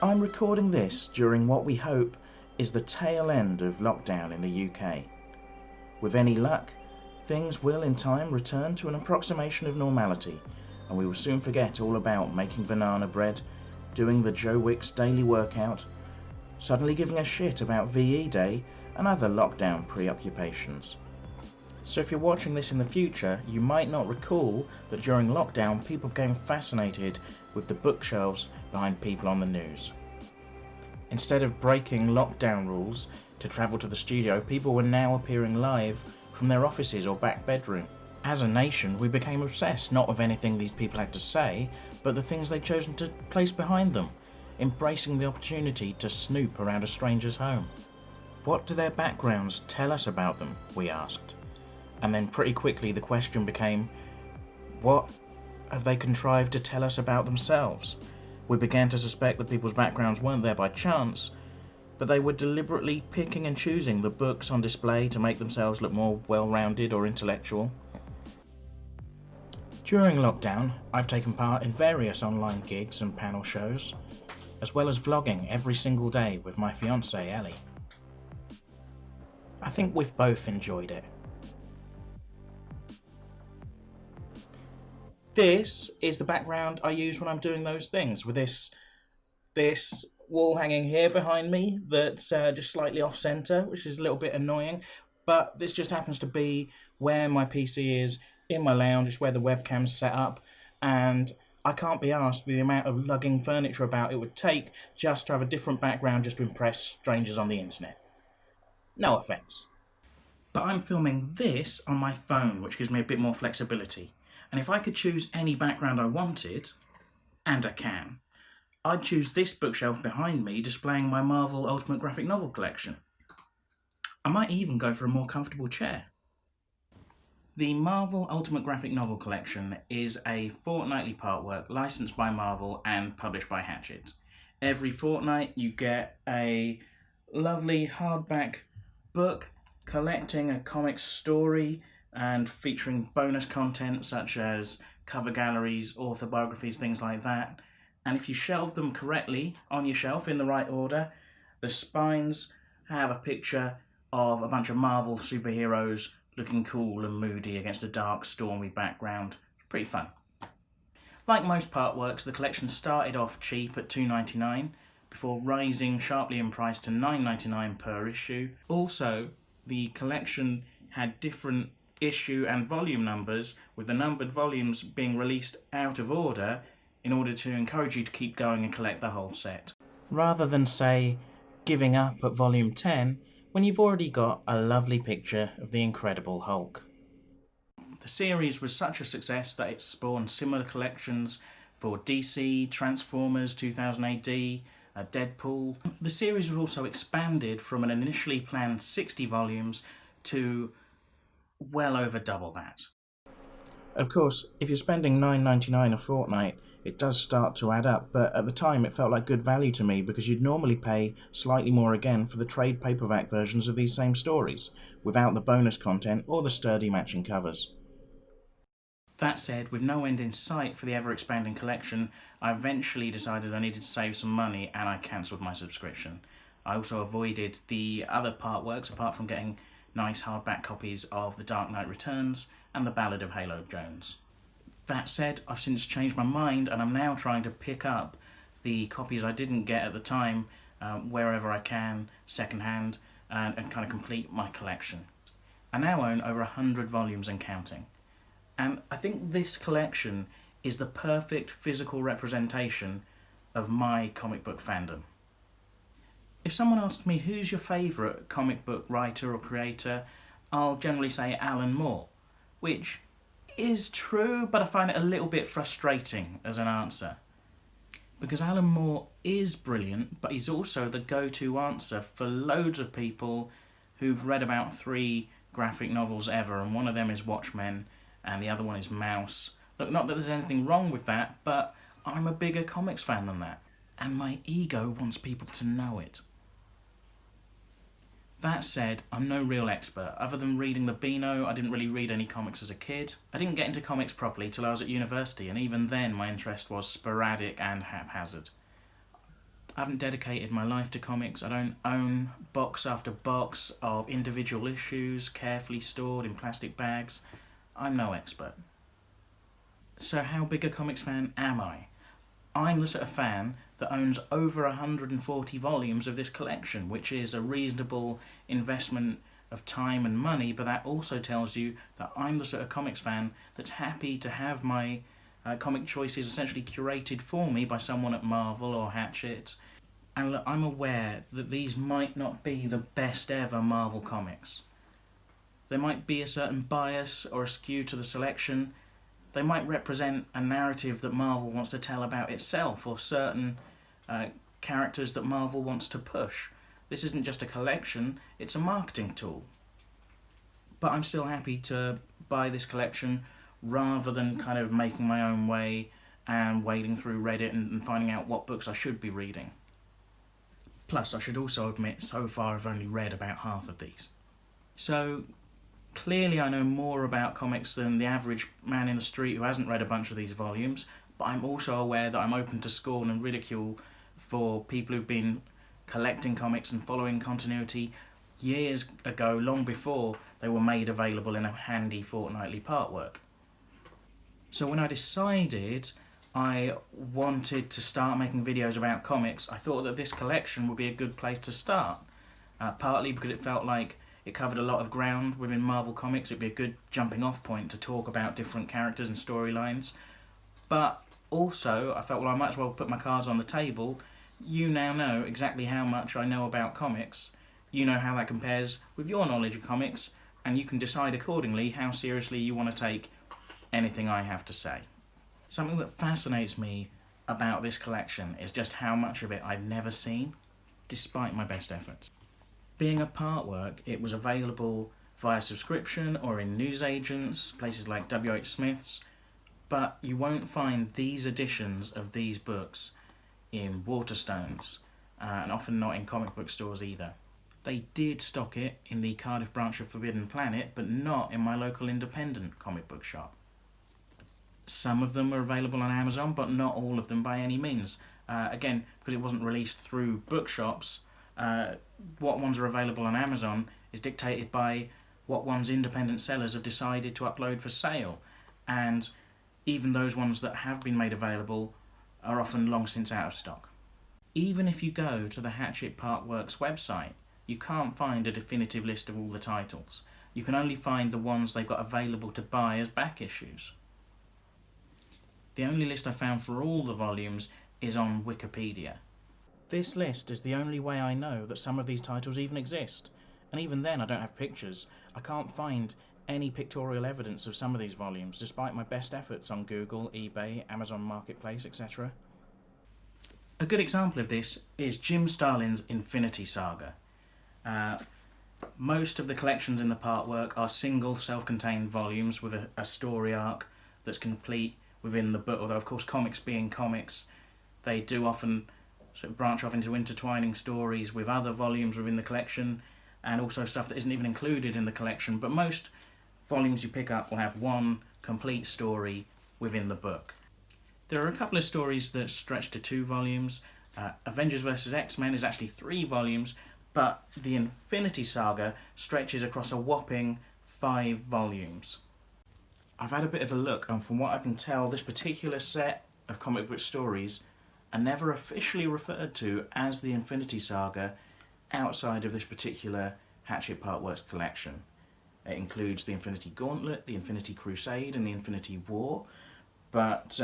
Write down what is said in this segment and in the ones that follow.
I'm recording this during what we hope is the tail end of lockdown in the UK. With any luck, things will in time return to an approximation of normality, and we will soon forget all about making banana bread, doing the Joe Wicks daily workout, suddenly giving a shit about VE Day and other lockdown preoccupations. So if you're watching this in the future, you might not recall that during lockdown people became fascinated with the bookshelves behind people on the news. Instead of breaking lockdown rules to travel to the studio, people were now appearing live from their offices or back bedroom. As a nation, we became obsessed not with anything these people had to say, but the things they'd chosen to place behind them, embracing the opportunity to snoop around a stranger's home. What do their backgrounds tell us about them, we asked. And then pretty quickly the question became, what have they contrived to tell us about themselves? We began to suspect that people's backgrounds weren't there by chance, but they were deliberately picking and choosing the books on display to make themselves look more well-rounded or intellectual. During lockdown, I've taken part in various online gigs and panel shows, as well as vlogging every single day with my fiancée Ellie. I think we've both enjoyed it. This is the background I use when I'm doing those things, with this wall hanging here behind me that's just slightly off center, which is a little bit annoying, but this just happens to be where my PC is in my lounge. It's where the webcam's set up, and I can't be asked with the amount of lugging furniture about it would take just to have a different background just to impress strangers on the internet. No offense. But I'm filming this on my phone, which gives me a bit more flexibility. And if I could choose any background I wanted, and I can, I'd choose this bookshelf behind me displaying my Marvel Ultimate Graphic Novel collection. I might even go for a more comfortable chair. The Marvel Ultimate Graphic Novel collection is a fortnightly partwork licensed by Marvel and published by Hachette. Every fortnight you get a lovely hardback book collecting a comic story and featuring bonus content such as cover galleries, author biographies, things like that. And if you shelve them correctly on your shelf in the right order, the spines have a picture of a bunch of Marvel superheroes looking cool and moody against a dark, stormy background. Pretty fun. Like most partworks, the collection started off cheap at $2.99 before rising sharply in price to $9.99 per issue. Also, the collection had different issue and volume numbers, with the numbered volumes being released out of order in order to encourage you to keep going and collect the whole set. Rather than, say, giving up at volume 10 when you've already got a lovely picture of the Incredible Hulk. The series was such a success that it spawned similar collections for DC, Transformers 2000 AD, Deadpool. The series was also expanded from an initially planned 60 volumes to well over double that. Of course, if you're spending $9.99 a fortnight, it does start to add up, but at the time it felt like good value to me because you'd normally pay slightly more again for the trade paperback versions of these same stories, without the bonus content or the sturdy matching covers. That said, with no end in sight for the ever-expanding collection, I eventually decided I needed to save some money and I cancelled my subscription. I also avoided the other partworks, apart from getting nice hardback copies of The Dark Knight Returns and The Ballad of Halo Jones. That said, I've since changed my mind and I'm now trying to pick up the copies I didn't get at the time wherever I can, secondhand, and kind of complete my collection. I now own over 100 volumes and counting. And I think this collection is the perfect physical representation of my comic book fandom. If someone asks me who's your favourite comic book writer or creator, I'll generally say Alan Moore, which is true, but I find it a little bit frustrating as an answer. Because Alan Moore is brilliant, but he's also the go-to answer for loads of people who've read about 3 graphic novels ever, and one of them is Watchmen, and the other one is Mouse. Look, not that there's anything wrong with that, but I'm a bigger comics fan than that, and my ego wants people to know it. That said, I'm no real expert. Other than reading the Beano, I didn't really read any comics as a kid. I didn't get into comics properly till I was at university, and even then my interest was sporadic and haphazard. I haven't dedicated my life to comics. I don't own box after box of individual issues carefully stored in plastic bags. I'm no expert. So how big a comics fan am I? I'm the sort of fan that owns over 140 volumes of this collection, which is a reasonable investment of time and money, but that also tells you that I'm the sort of comics fan that's happy to have my comic choices essentially curated for me by someone at Marvel or Hachette. And look, I'm aware that these might not be the best ever Marvel comics. There might be a certain bias or a skew to the selection. They might represent a narrative that Marvel wants to tell about itself, or certain characters that Marvel wants to push. This isn't just a collection, it's a marketing tool. But I'm still happy to buy this collection rather than kind of making my own way and wading through Reddit and finding out what books I should be reading. Plus, I should also admit, so far I've only read about half of these. So, clearly I know more about comics than the average man in the street who hasn't read a bunch of these volumes, but I'm also aware that I'm open to scorn and ridicule for people who've been collecting comics and following continuity years ago, long before they were made available in a handy fortnightly partwork. So when I decided I wanted to start making videos about comics, I thought that this collection would be a good place to start. Partly because it felt like it covered a lot of ground within Marvel Comics. It'd be a good jumping off point to talk about different characters and storylines. But also, I felt, well, I might as well put my cards on the table. You now know exactly how much I know about comics. You know how that compares with your knowledge of comics, and you can decide accordingly how seriously you want to take anything I have to say. Something that fascinates me about this collection is just how much of it I've never seen, despite my best efforts. Being a partwork, it was available via subscription or in newsagents, places like W.H. Smith's, but you won't find these editions of these books in Waterstones, and often not in comic book stores either. They did stock it in the Cardiff branch of Forbidden Planet, but not in my local independent comic book shop. Some of them were available on Amazon, but not all of them by any means. Again, because it wasn't released through bookshops, what ones are available on Amazon is dictated by what one's independent sellers have decided to upload for sale. And even those ones that have been made available are often long since out of stock. Even if you go to the Hachette Partworks website, you can't find a definitive list of all the titles. You can only find the ones they've got available to buy as back issues. The only list I found for all the volumes is on Wikipedia. This list is the only way I know that some of these titles even exist, and even then I don't have pictures. I can't find any pictorial evidence of some of these volumes, despite my best efforts on Google, eBay, Amazon Marketplace, etc. A good example of this is Jim Stalin's Infinity Saga. Most of the collections in the partwork are single self-contained volumes with a story arc that's complete within the book, although of course comics being comics, they do often sort of branch off into intertwining stories with other volumes within the collection, and also stuff that isn't even included in the collection, but most volumes you pick up will have one complete story within the book. There are a couple of stories that stretch to 2 volumes. Avengers vs. X-Men is actually 3 volumes, but the Infinity Saga stretches across a whopping 5 volumes. I've had a bit of a look, and from what I can tell, this particular set of comic book stories are never officially referred to as the Infinity Saga outside of this particular Hachette Partworks collection. It includes the Infinity Gauntlet, the Infinity Crusade, and the Infinity War, but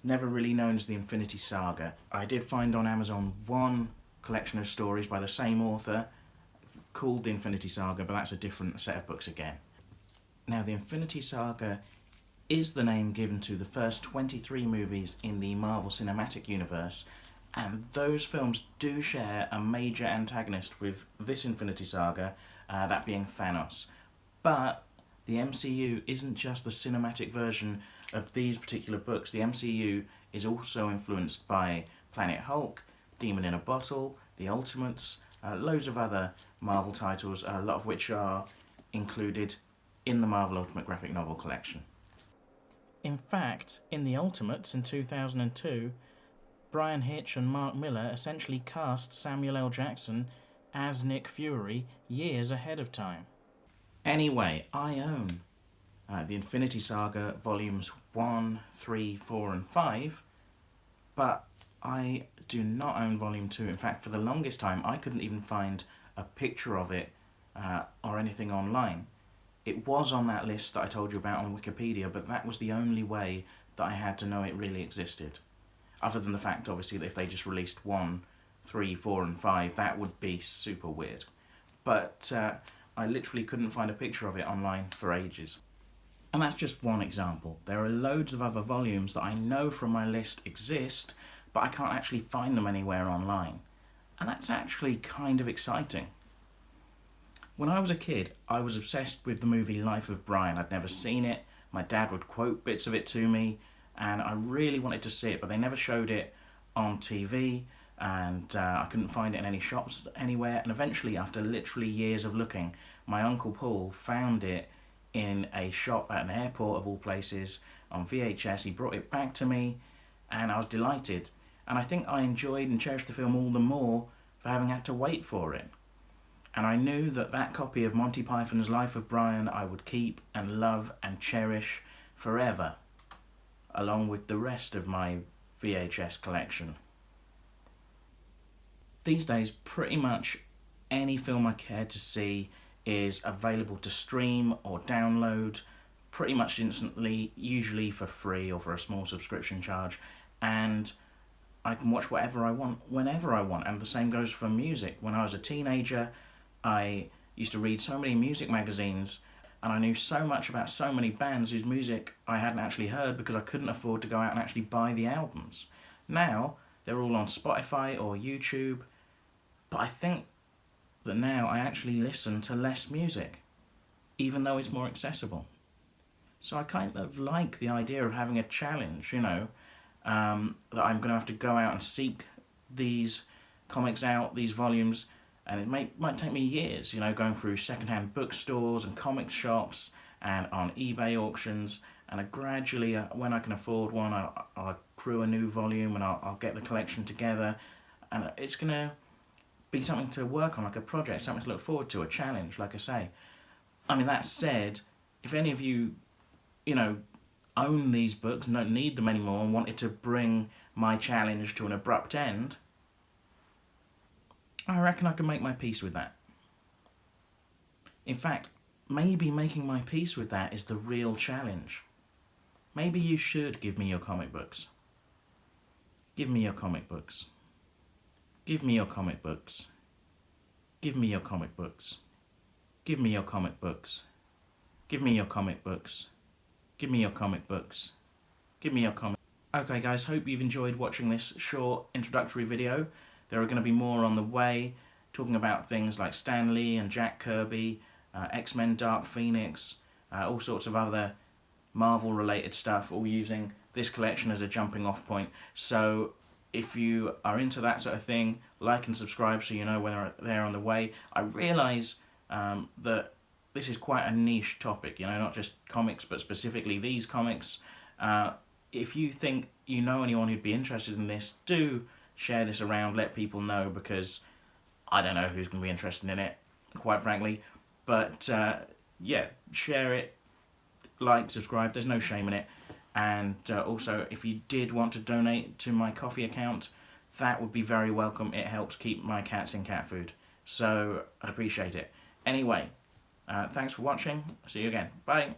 never really known as the Infinity Saga. I did find on Amazon one collection of stories by the same author called the Infinity Saga, but that's a different set of books again. Now, the Infinity Saga is the name given to the first 23 movies in the Marvel Cinematic Universe, and those films do share a major antagonist with this Infinity Saga, that being Thanos. But the MCU isn't just the cinematic version of these particular books. The MCU is also influenced by Planet Hulk, Demon in a Bottle, The Ultimates, loads of other Marvel titles, a lot of which are included in the Marvel Ultimate Graphic Novel collection. In fact, in The Ultimates in 2002, Brian Hitch and Mark Millar essentially cast Samuel L. Jackson as Nick Fury years ahead of time. Anyway, I own the Infinity Saga volumes 1, 3, 4 and 5, but I do not own volume 2. In fact, for the longest time I couldn't even find a picture of it or anything online. It was on that list that I told you about on Wikipedia, but that was the only way that I had to know it really existed. Other than the fact, obviously, that if they just released 1, 3, 4 and 5, that would be super weird. But I literally couldn't find a picture of it online for ages. And that's just one example. There are loads of other volumes that I know from my list exist, but I can't actually find them anywhere online. And that's actually kind of exciting. When I was a kid, I was obsessed with the movie Life of Brian. I'd never seen it. My dad would quote bits of it to me, and I really wanted to see it, but they never showed it on TV, and I couldn't find it in any shops anywhere. And eventually, after literally years of looking, my Uncle Paul found it in a shop at an airport of all places on VHS. He brought it back to me, and I was delighted. And I think I enjoyed and cherished the film all the more for having had to wait for it. And I knew that that copy of Monty Python's Life of Brian I would keep and love and cherish forever, along with the rest of my VHS collection. These days, pretty much any film I care to see is available to stream or download pretty much instantly, usually for free or for a small subscription charge, and I can watch whatever I want, whenever I want. And the same goes for music. When I was a teenager, I used to read so many music magazines, and I knew so much about so many bands whose music I hadn't actually heard because I couldn't afford to go out and actually buy the albums. Now, they're all on Spotify or YouTube, but I think that now I actually listen to less music, even though it's more accessible. So I kind of like the idea of having a challenge, that I'm going to have to go out and seek these comics out, these volumes, and it might take me years, going through secondhand bookstores and comic shops and on eBay auctions, and gradually, when I can afford one, I'll accrue a new volume and I'll get the collection together, and it's going to be something to work on, like a project, something to look forward to, a challenge, like I say. I mean, that said, if any of you, own these books and don't need them anymore and wanted to bring my challenge to an abrupt end, I reckon I can make my peace with that. In fact, maybe making my peace with that is the real challenge. Maybe you should give me your comic books. Give me your comic books. Give me your comic books. Give me your comic books. Give me your comic books. Give me your comic books. Give me your comic books. Give me your comic. Okay guys, hope you've enjoyed watching this short introductory video. There are going to be more on the way, talking about things like Stan Lee and Jack Kirby, X-Men Dark Phoenix, all sorts of other Marvel related stuff, all using this collection as a jumping off point. So if you are into that sort of thing, like and subscribe so you know when they're on the way. I realise that this is quite a niche topic, not just comics, but specifically these comics. If you think you know anyone who'd be interested in this, do share this around, let people know, because I don't know who's going to be interested in it, quite frankly. But yeah, share it, like, subscribe, there's no shame in it. And also, if you did want to donate to my Ko-fi account, that would be very welcome. It helps keep my cats in cat food, so I'd appreciate it. Anyway, thanks for watching. See you again. Bye.